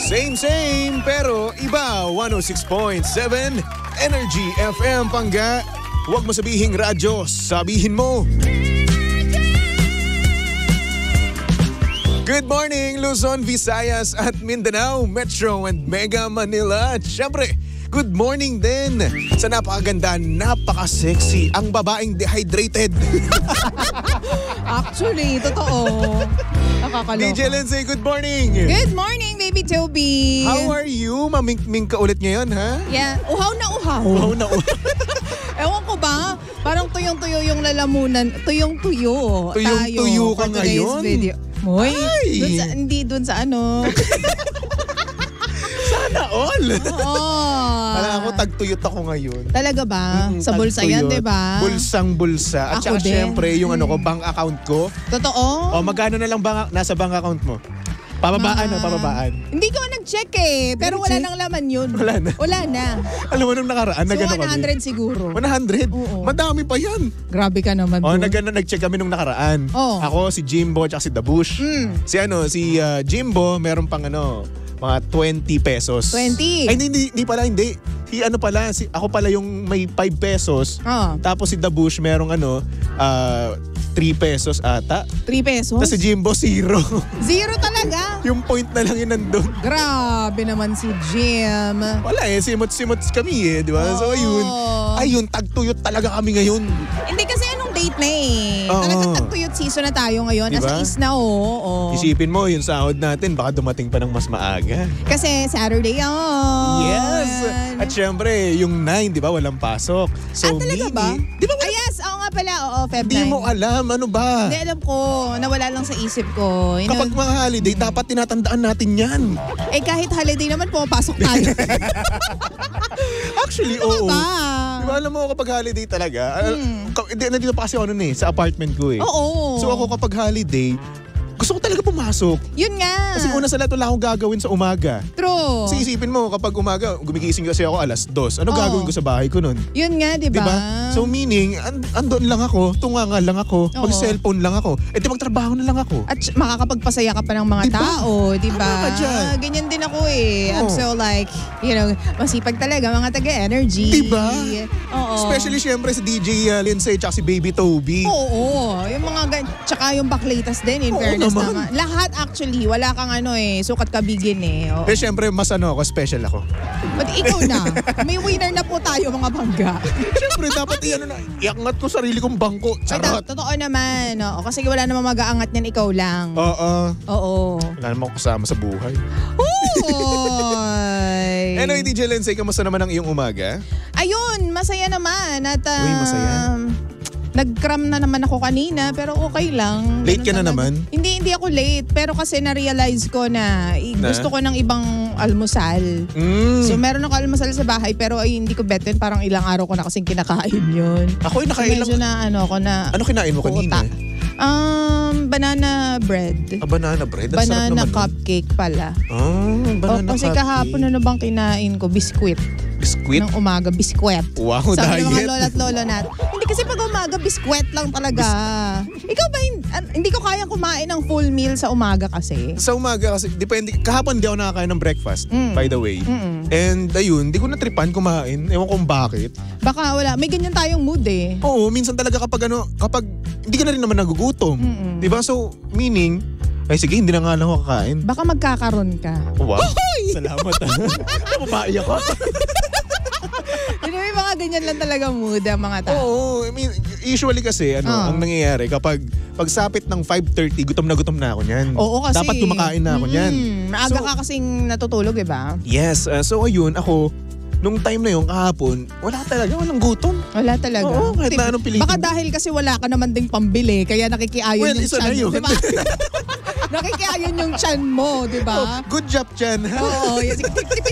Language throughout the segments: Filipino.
Same, pero iba. 106.7 Energy FM Pangga. Huwag mo sabihing radyo, sabihin mo. Good morning, Luzon, Visayas at Mindanao, Metro and Mega Manila. At syempre, good morning din sa napakaganda, napaka-sexy, ang babaeng dehydrated. Actually, totoo. Nakakaloka. DJ Lindsay, good morning. Good morning, baby Toby. How are you? Maming-ming ka ulit ngayon, ha? Yeah, uhaw na uhaw. Wow na Ewan ko ba, parang tuyong-tuyo yung lalamunan. Tuyong-tuyo. Tuyong-tuyo ka for today's ngayon? video. Hoy, Ay! hindi dun sa ano. Sana all. Oo. Parang ako, tagtuyot ako ngayon. Talaga ba? Sa bulsa yan, di ba? Bulsang bulsa. At Ako saka din. syempre, yung bank account ko. Totoo? O magkano na lang nasa bank account mo? Pababaan o pababaan? Hindi ko nag-check eh. Pero wala nang laman yun. Wala na? Wala na. Alam mo nung nakaraan, So nagano kami. 100 siguro. 100? Oo. Madami pa yan. Grabe ka naman. O, dun. nag-check kami nung nakaraan. Oh. Ako, si Jimbo, at si Dabush. Si Jimbo, meron pang mga 20 pesos. 20? Ay, hindi pala, hindi. Ako pala yung may 5 pesos. Oh. Tapos si Dabush merong 3 pesos ata. 3 pesos? Tapos si Jimbo, 0. Zero talaga? Yung point na lang yun nandun. Grabe naman si Jim. Wala simot-simot kami di ba? So ayun, tagtuyot talaga kami ngayon. Hindi kasi anong date na eh. Oo. Talagang tagtuyot season na tayo ngayon. Diba? As is na Isipin mo, yung sahod natin, baka dumating pa ng mas maaga. Kasi Saturday yan. Yes! At syempre, yung 9, di ba, walang pasok. So, talaga ba? Di ba Ay yes, oo nga pala. Oo, Feb 9. Di mo alam, ano ba? Hindi, alam ko. Nawala lang sa isip ko. Kapag mga holiday, dapat tinatandaan natin yan. Eh kahit holiday naman, pumapasok tayo. Actually, Ano oo. ba? Di ba, alam mo kapag holiday talaga, nandito pa kasi sa apartment ko eh. Oo. So ako kapag holiday, gusto ko talaga pumasok. Yun nga. Kasi una sa lahat, wala akong gagawin sa umaga. True. Kasi isipin mo, kapag umaga, gumigising kasi ako 2:00. Ano Oo. gagawin ko sa bahay ko nun? Yun nga, di ba? Diba? So meaning, andun lang ako, tunganga lang ako, Oo. mag-cellphone lang ako. Di magtrabaho na lang ako. At makakapagpasaya ka pa ng mga Diba? tao, di ba? Tama ka dyan. Ganyan din ako eh. I'm Oo. so like, masipag talaga mga taga-energy. Diba? Oo. Especially syempre sa DJ Lindsay at si Baby Toby. Oo. Yung mga tsaka yung backlatest din, in Oo fairness naman. naman. Lahat actually, wala kang sukat kabigin eh. Oo. Eh syempre, mas ako, special ako. But ikaw na, may winner na po tayo mga bangga. Syempre, dapat iangat ko sarili kong bangko. Ay, Charot. totoo naman. Oo. Kasi wala namang mag-aangat niyan, ikaw lang. Oo. Oo. Wala namang kasama sa buhay. Oy. Anyway, DJ Lindsay, kamusta naman ang iyong umaga? Ayun, masaya naman. At, Uy, masaya? nag-cram na naman ako kanina, pero okay lang. Late ka na naman? Hindi ako late. Pero kasi na-realize ko na gusto ko ng ibang almusal. So meron ako almusal sa bahay, pero hindi ko bet yun. Parang ilang araw ko na kasing kinakain yun. Ako yung So nakailang... medyo na ako na... Ano kinain mo kanina? Banana bread. Banana bread? Ang sarap Banana naman nun. cupcake pala. Banana Kasi cupcake. kahapon bang kinain ko? Biskwit. Biskwit? Ng umaga, biskwet. Wow, Sabi ng mga diet. lola at lolo natin. Hindi kasi pag umaga, biskwet lang talaga. Ikaw ba, hindi ko kayang kumain ng full meal sa umaga kasi. Sa umaga kasi, depende. Kahapon di ako nakakain ng breakfast, by the way. And ayun, di ko natripan kumain. Ewan kung bakit. Baka wala. May ganyan tayong mood eh. Oo, minsan talaga kapag hindi ka na rin naman nagugutom. Diba? So, meaning, ay sige, hindi na nga lang ako kakain. Baka magkakaroon ka. Wow. Salamat. Napapaay ako. May mga ganyan lang talaga mood ang mga tao. Oo, I mean, usually kasi, ang nangyayari, kapag pagsapit ng 5:30, gutom na ako niyan. Oo kasi. Dapat kumakain na ako niyan. Maaga So, ka kasing natutulog, diba? yes. So ayun, ako, nung time na yun, kahapon, walang gutom. Wala talaga. Oo, kahit na anong pilitin. Baka dahil kasi wala ka naman ding pambili, kaya nakikiayon Well, yung isa tiyan na yun. mo, diba? Nakikiayon yung tiyan mo, diba? Oh, good job, Chan. Oo, sige,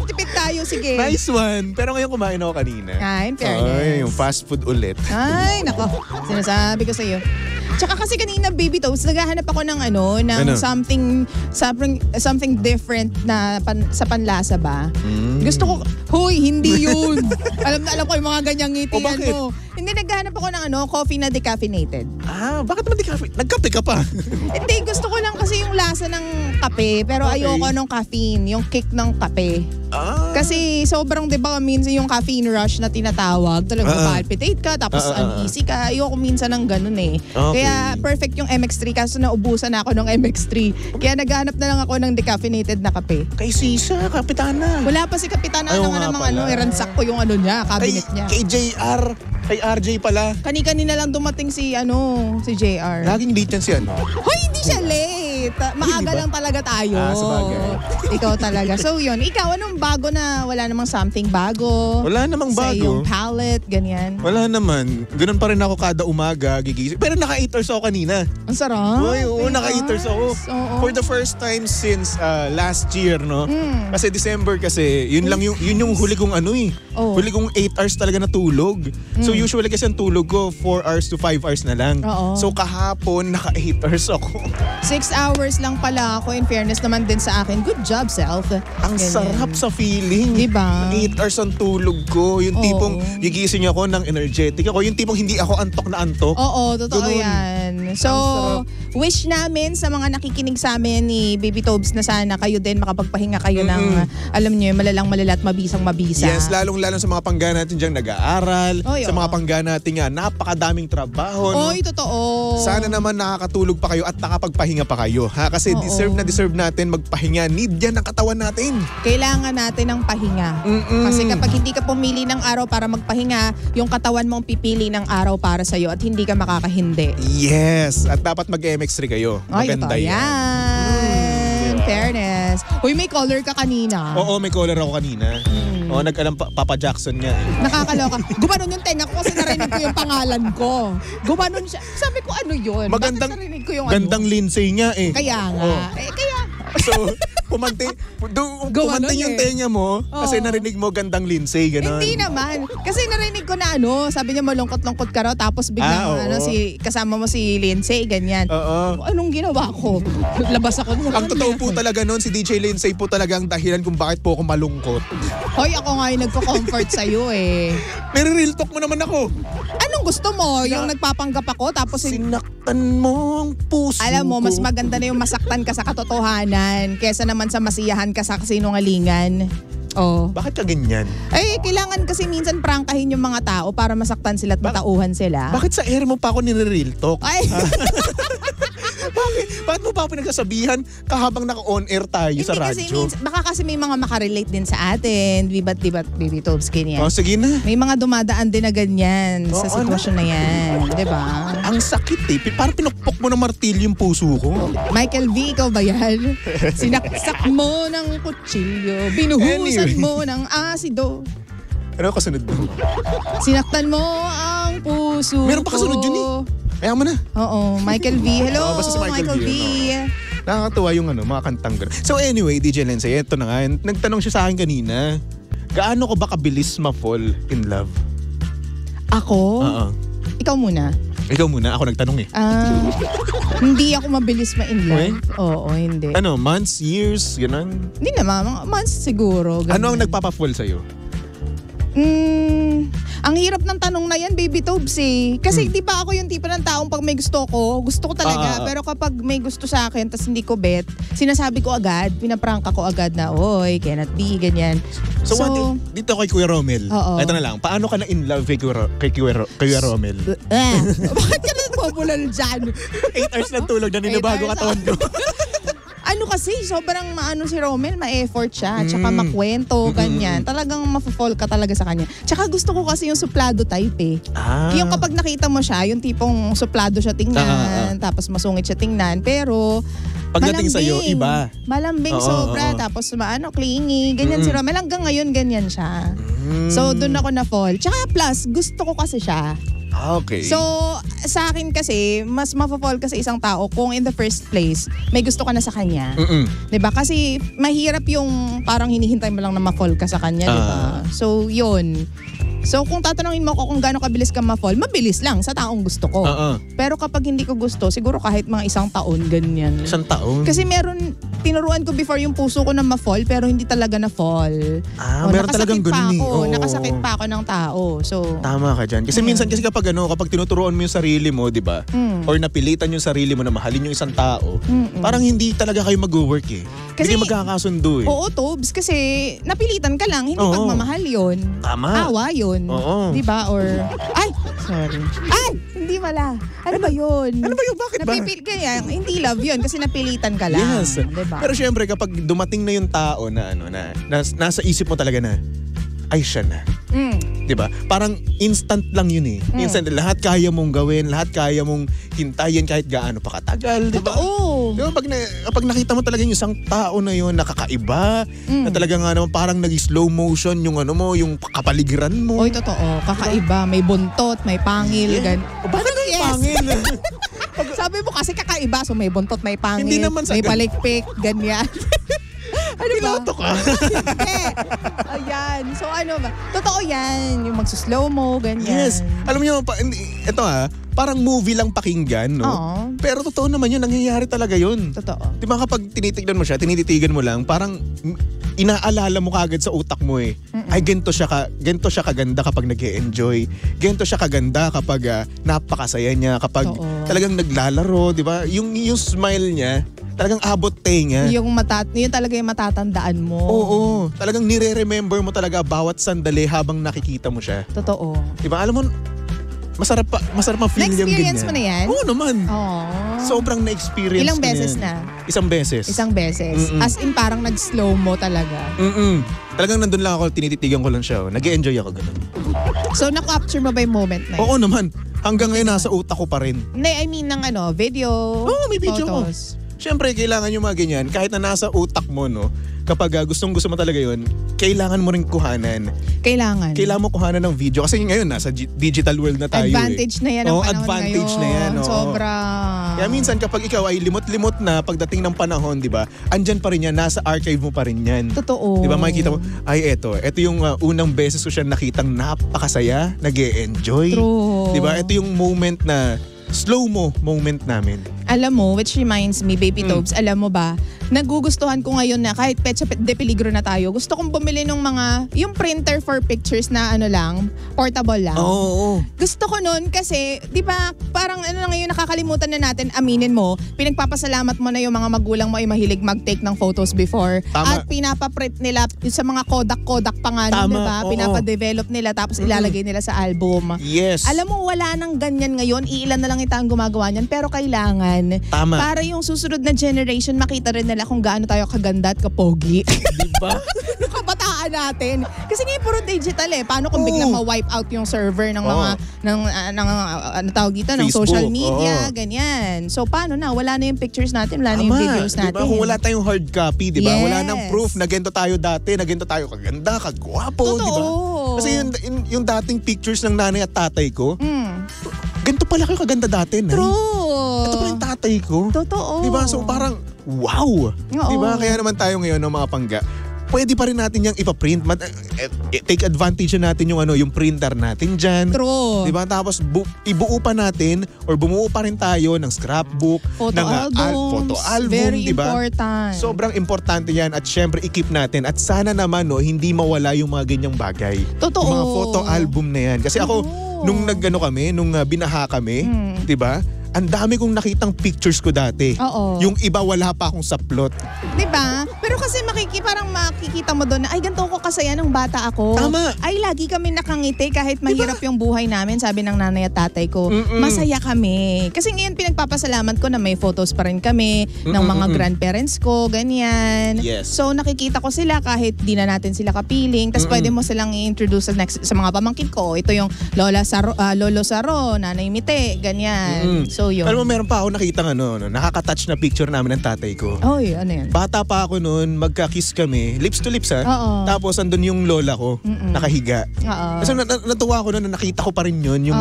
tipid tayo, sige. Nice one. Pero ngayon kumain ako kanina. In fairness. Ay, yung fast food ulit. Ay, nako. Sinasabi ko sa'yo. Tsaka kasi kanina, Baby Toast, naghahanap ako ng something different na sa panlasa ba? Gusto ko, huy, hindi yun. alam ko yung mga ganyang ngitian bakit? mo. Hindi, naghahanap ako ng coffee na decaffeinated. Bakit naman di kape? Nagkape ka pa. Hindi, gusto ko lang kasi yung lasa ng kape, pero Okay. ayoko nung caffeine, yung kick ng kape. Kasi sobrang, di ba, minsan yung caffeine rush na tinatawag, talagang palpitate ka, tapos uneasy ka. Ayoko minsan ng ganun eh. Okay. Kaya perfect yung MX3, kaso naubusan na ako ng MX3. Kaya naghanap na lang ako ng decaffeinated na kape. Kay Sisa, kapitana. Wala pa si Kapitana Ayaw na nga namang pala. iransak ko yung niya, cabinet niya. Kay JR. Kay RJ pala. Kani-kanina lang dumating si JR. Laging late yan si Hoy, hindi siya late. Maaga Hindi ba? lang talaga tayo. Sabagay. Ikaw talaga. So yun, ikaw anong bago na wala namang something bago? Wala namang Sa bago. iyong palette, ganyan. Wala naman. Ganun pa rin ako kada umaga, gigising. Pero naka 8 hours ako kanina. Ang sarap. Uy, oo, 8 naka 8 hours ako. Oo. For the first time since last year, no? Kasi December kasi, yun yung huli kong Oo. huli kong 8 hours talaga na tulog. So usually kasi ang tulog ko 4 hours to 5 hours na lang. Oo. So kahapon, naka 8 hours ako. 6 hours lang pala ako. In fairness naman din sa akin. Good job, self. Ang Ganyan. sarap sa feeling. Diba? 8 hours ang tulog ko. Yung Oo. tipong gigising ako ng energetic ako. Yung tipong hindi ako antok na antok. Oo, totoo Ganun. yan. So, wish namin sa mga nakikinig sa amin ni Baby Tobes na sana kayo din makapagpahinga kayo ng, alam niyo, malala at mabisang-mabisa. Yes, lalong-lalo sa mga pangga natin diyang nag-aaral, Oy, sa oo. mga pangga natin nga, napakadaming trabaho. No? Oy, totoo. Sana naman nakakatulog pa kayo at nakapagpahinga pa kayo. Ha? Kasi Oo. deserve natin magpahinga. Need yan ng katawan natin. Kailangan natin ng pahinga. Kasi kapag hindi ka pumili ng araw para magpahinga, yung katawan mo ang pipili ng araw para sa'yo at hindi ka makakahindi. Yes, at dapat mag-MX3 kayo. Ay, Maganda totoo yan. Fairness. Uy, may color ka kanina. Oo, may collar ako kanina. Oo, nag-alam Papa Jackson nga. Nakakaloka. Gumanon yung tenga ko kasi narinig ko yung pangalan ko. Gumanon siya. Sabi ko, ano yun? Magandang, Bakit narinig ko yung gandang Lindsay nga eh. Kaya nga. Oo. Kaya. So, pumanti yung tenga mo kasi Oo. narinig mo gandang Lindsay, gano'n. Hindi naman. Kasi narinig ko na sabi niya malungkot-lungkot ka raw tapos biglang oo. kasama mo si Lindsay, ganyan. Oo. Anong ginawa ko? Labas ako. Ang totoo po talaga noon, si DJ Lindsay po talaga ang dahilan kung bakit po ako malungkot. Hoy, ako nga yung nagko-comfort sa'yo eh. Nire-real talk mo naman ako. Anong gusto mo? Yung nagpapanggap ako tapos Sinaktan mo ang puso alam mo, mas ko. maganda na yung masaktan ka sa katotohanan kesa naman sa masiyahan ka sa kasinungalingan. Oh. Bakit ka ganyan? Ay, kailangan kasi minsan prangkahin yung mga tao para masaktan sila at matauhan sila. Bakit sa air mo pa ako nire-real talk? Ay, Bakit mo pa ako pinagsasabihan kahabang naka-on-air tayo hindi sa kasi radyo? baka kasi may mga makarelate din sa atin. Diba't Baby Tobes, ganyan. Oh, sige na. May mga dumadaan din na ganyan sa Oo, sitwasyon na yan. Diba? Ang sakit eh. Parang pinukpok mo ng martilyo yung puso ko. Michael V, ikaw ba yan? Sinaksak mo ng kutsilyo, binuhusan Anyway. mo ng asido. Ano kasunod doon? Sinaktan mo ang puso Meron pa kasunod ko. yun eh. Kaya mo na. Oo, Michael V. Hello, Oo, basta si Michael V, V. Nakakatuwa yung mga kantang gano'n. So anyway, DJ Lindsay, eto na nga. Nagtanong siya sa akin kanina. Gaano ko ba kabilis ma-fall in love? Ako? Oo. Ikaw muna. Ikaw muna, ako nagtanong eh. Hindi ako mabilis ma-in love. Oo, hindi. Ano, months, years, gano'n? Hindi naman, mga months siguro. Ganun. Ano ang nagpapa-fall sa'yo? Ang hirap ng tanong na yan, Baby Tobes eh. Kasi di ba ako yung tipo ng taong pag may gusto ko talaga. Pero kapag may gusto sa akin, tas hindi ko bet, sinasabi ko agad, pinaprangka ko agad na, oy, cannot be, ganyan. So what if, dito kay Kuya Romel, Oo. ito na lang, paano ka na in love kay Kuya Romel? Bakit ka nagbubulol dyan? 8 hours lang tulog na ninabago 8 hours katawan ko. Ano kasi, sobrang maano si Romel, ma-effort siya, tsaka makwento, ganyan. Talagang mafo-fall ka talaga sa kanya. Tsaka gusto ko kasi yung suplado type eh. Yung kapag nakita mo siya, yung tipong suplado siya tingnan, tapos masungit siya tingnan, pero Pagdating sa'yo, iba. Malambing Oo, sobra, oo. tapos clingy, ganyan si Romel. Hanggang ngayon, ganyan siya. So, doon ako na-fall. Tsaka plus, gusto ko kasi siya. Okay. So, sa akin kasi, mas mafo-fall ka sa isang tao kung in the first place, may gusto ka na sa kanya. 'Di ba? Kasi mahirap yung parang hinihintay mo lang na ma-fall ka sa kanya, 'di ba? So, 'yun. So, kung tatanungin mo ko kung gaano kabilis ka ma-fall, mabilis lang sa taong gusto ko. Pero kapag hindi ko gusto, siguro kahit mga 1 taon, ganyan. 1 taon? Kasi meron, tinuruan ko before yung puso ko na ma-fall pero hindi talaga na-fall. Meron talagang ganun eh. Nakasakit pa ako ng tao. So, tama ka dyan. Kasi minsan kasi kapag tinuturuan mo yung sarili mo, di ba? Or napilitan yung sarili mo na mahalin yung isang tao, parang hindi talaga kayo mag-work eh. Kasi, hindi magkakasundo eh. Oo, Tobs. Kasi napilitan ka lang. Hindi pagmamahal yun. Tama. Awa yun. Oo. Di ba? Or, sorry. Hindi pala. Ano ba yun? Bakit ba? Kaya, hindi love yun kasi napilitan ka lang. Yes. Diba? Pero syempre kapag dumating na yung tao na nasa isip mo talaga na, ay siya na. 'Di ba? Parang instant lang yun eh. Instant, lahat kaya mong gawin, lahat kaya mong hintayin kahit gaano pa katagal, 'di ba? Oo. 'Di ba kapag nakita mo talaga yung isang tao na yun nakakaiba, na talaga nga naman parang nag-slow motion yung yung kapaligiran mo. Oy, totoo. Kakaiba. May buntot, may pangil. Bakit may pangil? Sabi mo kasi kakaiba. So may buntot, may pangil. Hindi naman sa may palikpik, ganyan. Ano ba? Piloto ka. Hindi. Ayan. So ano ba? Totoo yan. Yung magsuslow mo, ganyan. Yes. Alam niyo, ito parang movie lang pakinggan, no? Oo. Pero totoo naman yun, nangyayari talaga yun. Totoo. Di ba kapag tinitignan mo siya, tinititigan mo lang, parang inaalala mo kagad sa utak mo eh. Ay, ganito siya kaganda kapag nag-e-enjoy. Ganito siya kaganda kapag napakasaya niya, kapag talagang naglalaro, di ba? Yung smile niya, talagang abot tenga. Yun talaga yung matatandaan mo. Oo. Talagang nire-remember mo talaga bawat sandali habang nakikita mo siya. Totoo. Diba? Alam mo, masarap ang feel yung ganyan. Na-experience mo na yan? Oo naman. Oo. Sobrang na-experience Ilang ko beses na. na? Isang beses. Isang beses. As in parang nag-slow mo talaga. Talagang nandun lang ako, tinititigan ko lang siya. Nag-e-enjoy ako ganun. So, na-capture mo ba yung moment na yun? Oo naman. Hanggang ngayon nasa utak ko pa rin. Hindi, I mean ng video. Oo, may video photos. Siyempre, kailangan yung mga ganyan. Kahit na nasa utak mo, no? Kapag gustong-gusto mo talaga yun, kailangan mo rin kuhanan. Kailangan mo kuhanan ng video. Kasi ngayon, nasa digital world na tayo. Advantage na yan ang panahon advantage ngayon. na yan. Sobra. Kaya minsan kapag ikaw ay limot-limot na pagdating ng panahon, di ba? Andyan pa rin yan, nasa archive mo pa rin yan. Totoo. Di ba makikita mo, ay eto yung unang beses ko siya nakitang napakasaya, nag-e-enjoy. True. Di ba? Ito yung moment na slow-mo moment namin. Alam mo, which reminds me, Baby Tobes, alam mo ba, nagugustuhan ko ngayon na kahit petsa de peligro na tayo, gusto kong bumili ng yung printer for pictures na portable lang. Oo. Gusto ko nun kasi, di ba, parang ngayon nakakalimutan na natin, aminin mo, pinagpapasalamat mo na yung mga magulang mo ay mahilig mag-take ng photos before. Tama. At pinapaprint nila sa mga Kodak pa nga nun, di ba? Oo. Pinapadevelop nila tapos ilalagay nila sa album. Yes. Alam mo, wala nang ganyan ngayon. Iilan na lang ang gumagawa niyan. Pero kailangan. Tama. Para yung susunod na generation, makita rin nila kung gaano tayo kaganda at kapogi. Diba? Yung kabataan natin. Kasi ngayon puro digital eh. Paano kung biglang ma-wipe out yung server ng mga, ano tawag dito, ng Facebook. social media, ganyan. So paano na? Wala na yung pictures natin, wala na yung videos natin. Diba? Kung wala tayong hard copy, diba? Yes. Wala nang proof na ganito tayo dati, na ganito tayo kaganda, kagwapo, Totoo. diba? Kasi yung dating pictures ng nanay at tatay ko, ganito pala kayo kaganda dati, Nay. True. Ito pala yung tatay ko. Totoo. Diba? So parang, wow. Oo. Diba? Kaya naman tayo ngayon ng mga pangga, pwede pa rin natin yung ipaprint. Take advantage natin yung printer natin dyan. True. Diba? Tapos ibuo pa natin or bumuo pa rin tayo ng scrapbook, Photo ng albums. photo album, Very diba? important. Sobrang importante yan at syempre i-keep natin at sana naman hindi mawala yung mga ganyang bagay. Totoo. Yung mga photo album na yan. Kasi ako, nung binaha kami, diba? Ang dami kong nakitang pictures ko dati. Oo. Yung iba wala pa akong saplot. Diba? Pero kasi parang makikita mo doon na, ay ganito ko kasaya nung bata ako. Tama. Ay lagi kami nakangiti kahit mahirap yung buhay namin, sabi ng nanay at tatay ko. Masaya kami. Kasi ngayon pinagpapasalamat ko na may photos pa rin kami ng mga grandparents ko, ganyan. Yes. So nakikita ko sila kahit di na natin sila kapiling. Tapos pwede mo silang i-introduce sa mga pamangkin ko. Ito yung Lolo Saro, Nanay Mite, ganyan. So yun. Alam mo, meron pa ako nakitang nakaka-touch na picture namin ng tatay ko. Oy, ano yan? Bata pa ako noon, magka-kiss kami, lips to lips Oo. Tapos andun yung lola ko, nakahiga. Oo. Kasi natuwa ako noon na nakita ko pa rin yun, yung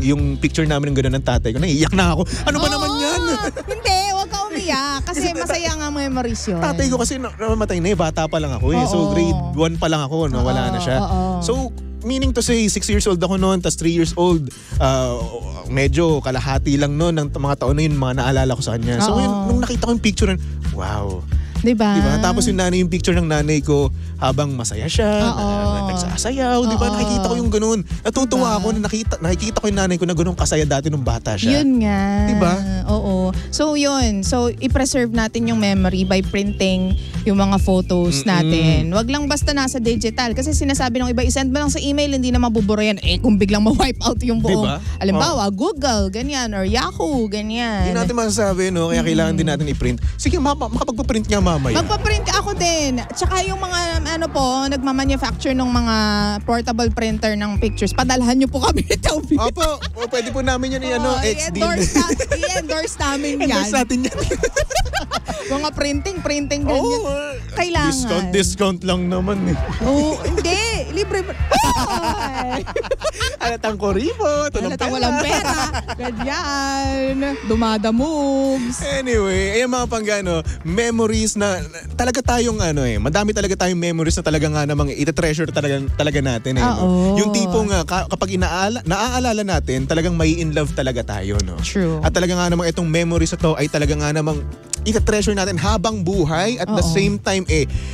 yung picture namin ng gano'n ng tatay ko. Naiiyak na ako. Ano ba naman yan? Hindi, huwag ka umiyak. Kasi masaya nga memories yun. Tatay ko kasi namatay na bata pa lang ako So grade 1 pa lang ako, wala na siya. So meaning to say, 6 years old ako noon, tas 3 years old, medyo kalahati lang noon ng mga taon na yun, mga naalala ko sa kanya. So nung nakita ko yung picture, wow, Diba? Tapos yung nanay, yung picture ng nanay ko habang masaya siya, nagsasayaw, di ba? Nakikita ko yung ganun. Natutuwa ako na nakikita ko yung nanay ko na ganun kasaya dati nung bata siya. Yun nga. Diba? Oo. So yun. So i-preserve natin yung memory by printing yung mga photos natin. Wag lang basta nasa digital. Kasi sinasabi ng iba, isend mo lang sa email, hindi na mabubura yan. Kung biglang ma-wipe out yung buong, diba? Alimbawa, Google, ganyan, or Yahoo, ganyan. Hindi natin masasabi, no? Kaya kailangan din natin i-print. Sige, makapagpa-print nga mamaya. Magpa-print ako din. Tsaka yung mga nagmamanufacture ng mga portable printer ng pictures, padalhan nyo po kami ni Toby. Opo, pwede po namin yan XD. I-endorse namin yan. Endorse natin yan. Mga printing ganyan. Kailangan. Discount lang naman eh. Hindi. Libre. Halatang koripot. Halatang walang pera. Ganyan. Dumadamoves. Anyway, ayan mga panggano, memories na talaga tayong madami talaga tayong memories na talaga nga namang ita-treasure talaga natin eh. No? Yung tipong kapag naaalala natin, talagang may in love talaga tayo, no? True. At talaga nga namang itong memories na to ay talaga nga namang ita-treasure natin habang buhay at the same time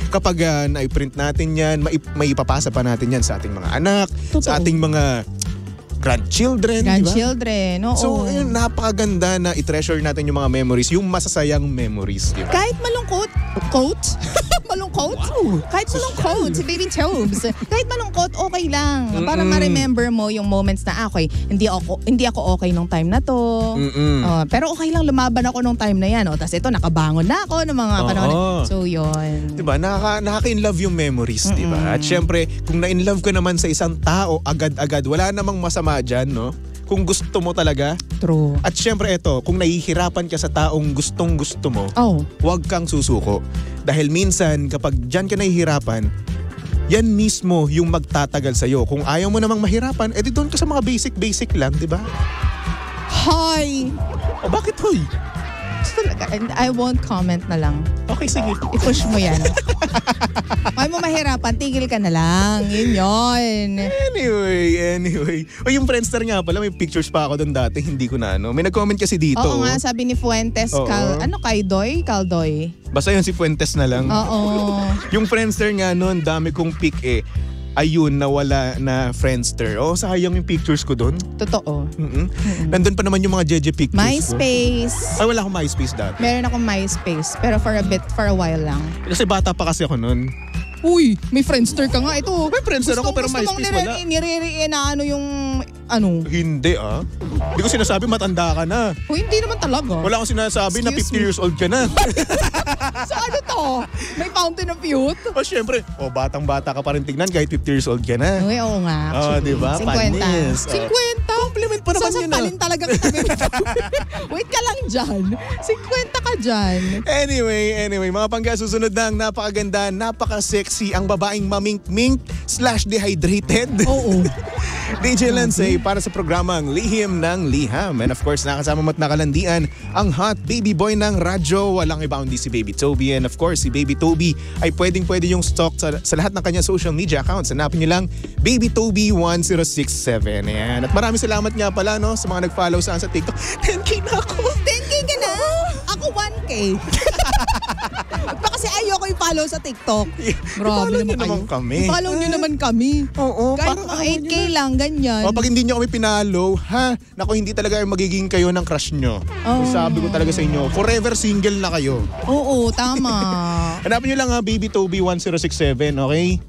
kapag na-print natin yan, may ipapasa pa natin yan sa ating mga anak, sa ating mga grandchildren, Grandchildren, diba? So, napakaganda na i-treasure natin yung mga memories, yung masasayang memories, diba? Kahit malungkot, malungkot? Wow. Kahit malungkot, si Baby Tobes. Kahit malungkot, okay lang. Para ma-remember mo yung moments na hindi ako okay nung time na to. Pero okay lang, lumaban ako nung time na yan. Tapos ito, nakabangon na ako ng mga panahon. So, yun. Diba? Nakaka-inlove yung memories, diba? At syempre, kung na-inlove ka naman sa isang tao, agad-agad, wala namang masama dyan, no? Kung gusto mo talaga. True. At syempre ito, kung nahihirapan ka sa taong gustong-gusto mo, huwag kang susuko. Dahil minsan, kapag dyan ka nahihirapan, yan mismo yung magtatagal sa'yo. Kung ayaw mo namang mahirapan, edi doon ka sa mga basic lang, di ba? Hoy! O bakit hoy? I won't comment na lang. Okay, sige. I-push mo yan. Kaya mo mahirapan, tigil ka na lang. Yun. Anyway. O yung Friendster nga pala, may pictures pa ako doon dati. Hindi ko na May nag-comment kasi dito. Oo nga, sabi ni Fuentes, Caldoy? Basta yun si Fuentes na lang. Oo. Yung Friendster nga noon, dami kong pic ayun, nawala na Friendster. Sayang yung pictures ko doon. Totoo. Nandun pa naman yung mga Jeje pictures MySpace. Ay, wala akong MySpace dati. Meron akong MySpace, pero for a while lang. Kasi bata pa kasi ako noon. Uy, may Friendster ka nga. Ito. May Friendster ako pero MySpace wala. Hindi Hindi ko sinasabi matanda ka na. Hindi naman talaga. Wala akong sinasabi na 50 years old ka na. So ano to? May Fountain of Youth? Syempre. Batang-bata ka pa rin tignan kahit 50 years old ka na. Uy, oo nga. Diba? 50. Panis. 50? Compliment pa naman yun. Sasampalin talaga kita. Wait ka lang dyan. 50 ka dyan. Anyway, mga pangga, susunod na ang napakaganda, napaka-sexy ang babaeng mamink-mink /dehydrated. Oo. DJ Lansay para sa programang Lihim ng Liham. And of course, nakasama mo't nakalandian ang hot baby boy ng radyo. Walang iba kundi si Baby Toby. And of course, si Baby Toby ay pwede yung stalk sa lahat ng kanyang social media accounts. Hanapin niyo lang Baby Toby 1067. Ayan. At maraming salamat nga pala sa mga nag-follow sa TikTok. 10K na ako. 10K ka na? Ako 1K. Kasi ayoko i-follow sa TikTok. Grabe naman kami. I-follow nyo naman kami. Oo. Kahit mga 8K lang, ganyan. Pag hindi nyo kami pinalo, naku, hindi talaga magiging kayo ng crush nyo. Sabi ko talaga sa inyo, forever single na kayo. Oo, tama. Hanapin nyo lang Baby Toby 1067, okay?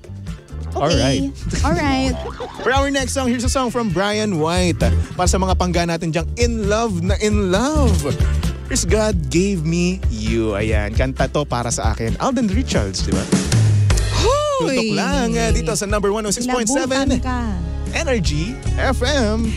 Okay. Alright. For our next song, here's a song from Brian White. Para sa mga pangga natin dyang in love na in love. Here's God Gave Me You. Ayan, kanta to para sa akin. Alden Richards, di ba? Tutok lang dito sa number 106.7 Energy FM.